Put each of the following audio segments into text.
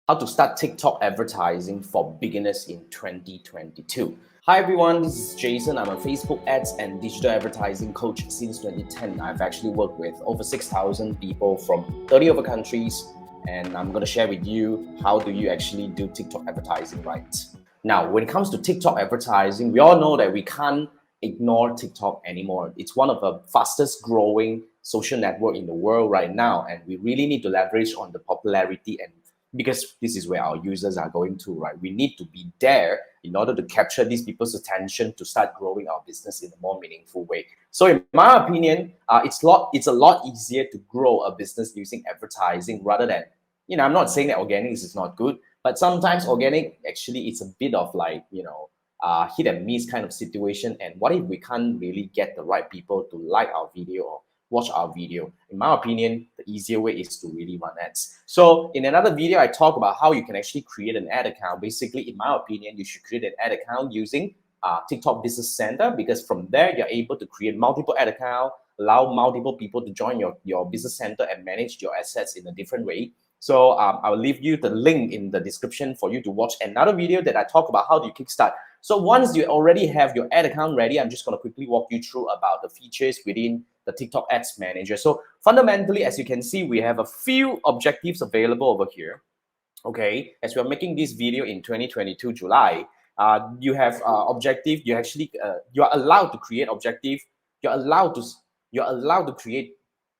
How to start TikTok advertising for beginners in 2022. Hi everyone, this is Jason. I'm a Facebook ads and digital advertising coach since 2010. I've actually worked with over 6,000 people from 30 other countries, and I'm going to share with you how do you actually do TikTok advertising right. Now, when it comes to TikTok advertising, we all know that we can't ignore TikTok anymore. It's one of the fastest growing social network in the world right now, and we really need to leverage on the popularity, and because this is where our users are going to, right? We need to be there in order to capture these people's attention to start growing our business in a more meaningful way. So in my opinion, it's a lot easier to grow a business using advertising rather than, I'm not saying that organic is not good, but sometimes organic actually it's a bit of like, hit and miss kind of situation. And what if we can't really get the right people to like our video or watch our video? In my opinion, the easier way is to really run ads. So in another video, I talk about how you can actually create an ad account. Basically, in my opinion, you should create an ad account using TikTok Business Center, because from there, you're able to create multiple ad accounts, allow multiple people to join your business center and manage your assets in a different way. So I'll leave you the link in the description for you to watch another video that I talk about how do you kickstart. So once you already have your ad account ready, I'm just going to quickly walk you through about the features within the TikTok Ads Manager. So fundamentally, as you can see, we have a few objectives available over here. Okay, as we're making this video in 2022 July, you have objective. You actually you are allowed to create objective. You're allowed to you're allowed to create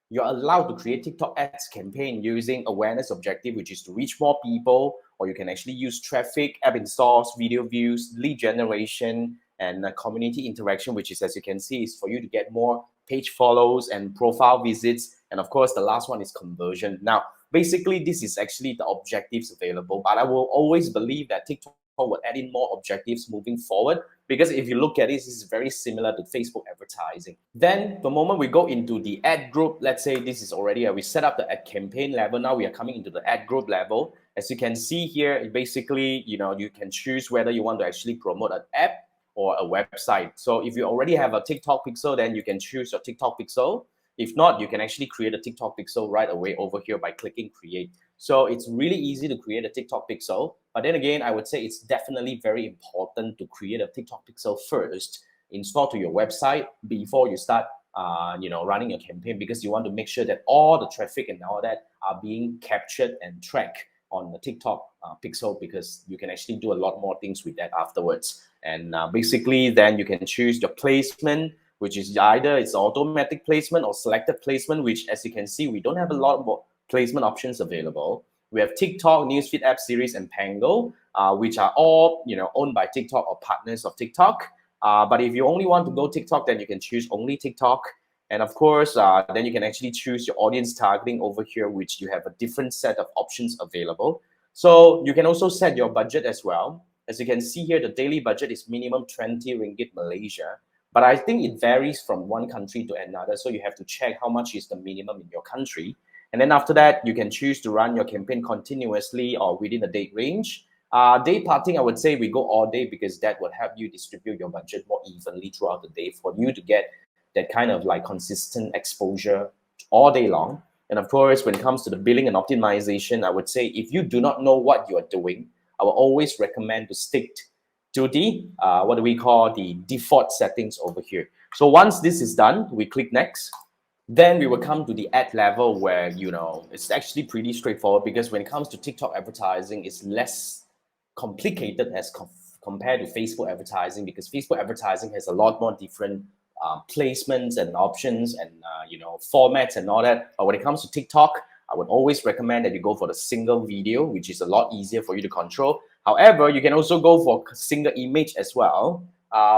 you're allowed to create TikTok ads campaign using awareness objective, which is to reach more people, or you can actually use traffic, app installs, video views, lead generation, and community interaction, which is, as you can see, is for you to get more page follows and profile visits. And of course, the last one is conversion. Now, basically, this is actually the objectives available, but I will always believe that TikTok will add in more objectives moving forward, because if you look at this is very similar to Facebook advertising. Then the moment we go into the ad group, let's say this is already, we set up the ad campaign level. Now we are coming into the ad group level. As you can see here, basically, you can choose whether you want to actually promote an app or a website. So if you already have a TikTok pixel, then you can choose your TikTok pixel. If not, you can actually create a TikTok pixel right away over here by clicking create. So it's really easy to create a TikTok pixel. But then again, I would say it's definitely very important to create a TikTok pixel first, install to your website before you start running your campaign, because you want to make sure that all the traffic and all that are being captured and tracked on the TikTok pixel, because you can actually do a lot more things with that afterwards. And basically, then you can choose your placement, which is either it's automatic placement or selected placement, which, as you can see, we don't have a lot more placement options available. We have TikTok, Newsfeed app series, and Pango, which are all owned by TikTok or partners of TikTok. But if you only want to go TikTok, then you can choose only TikTok. And of course, then you can actually choose your audience targeting over here, which you have a different set of options available. So you can also set your budget as well. As you can see here, the daily budget is minimum 20 ringgit Malaysia. But I think it varies from one country to another. So you have to check how much is the minimum in your country. And then after that, you can choose to run your campaign continuously or within a date range. Day parting, I would say we go all day, because that would help you distribute your budget more evenly throughout the day for you to get that kind of like consistent exposure all day long. And of course, when it comes to the billing and optimization, I would say if you do not know what you are doing, I will always recommend to stick to the what do we call the default settings over here. So once this is done, we click next. Then we will come to the ad level where it's actually pretty straightforward, because when it comes to TikTok advertising, it's less complicated as compared to Facebook advertising, because Facebook advertising has a lot more different placements and options and formats and all that. But when it comes to TikTok, I would always recommend that you go for the single video, which is a lot easier for you to control. However, you can also go for single image as well,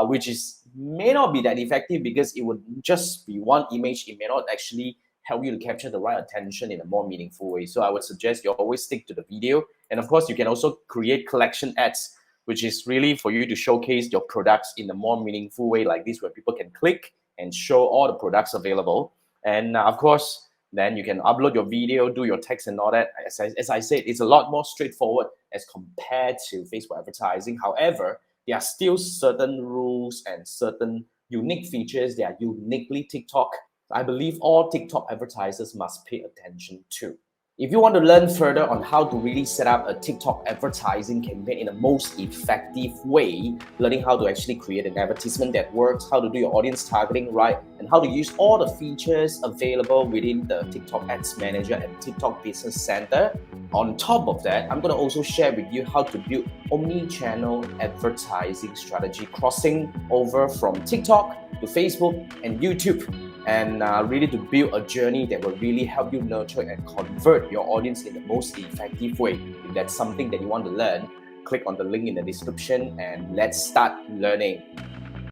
which may not be that effective, because it would just be one image. It may not actually help you to capture the right attention in a more meaningful way. So I would suggest you always stick to the video. And of course, you can also create collection ads, which is really for you to showcase your products in a more meaningful way like this, where people can click and show all the products available. And of course, then you can upload your video, do your text and all that. As I said, it's a lot more straightforward as compared to Facebook advertising. However, there are still certain rules and certain unique features that are uniquely TikTok. I believe all TikTok advertisers must pay attention to. If you want to learn further on how to really set up a TikTok advertising campaign in the most effective way, learning how to actually create an advertisement that works, how to do your audience targeting right, and how to use all the features available within the TikTok Ads Manager and TikTok Business Center. On top of that, I'm going to also share with you how to build omni-channel advertising strategy, crossing over from TikTok to Facebook and YouTube, and really to build a journey that will really help you nurture and convert your audience in the most effective way. If that's something that you want to learn, click on the link in the description and let's start learning.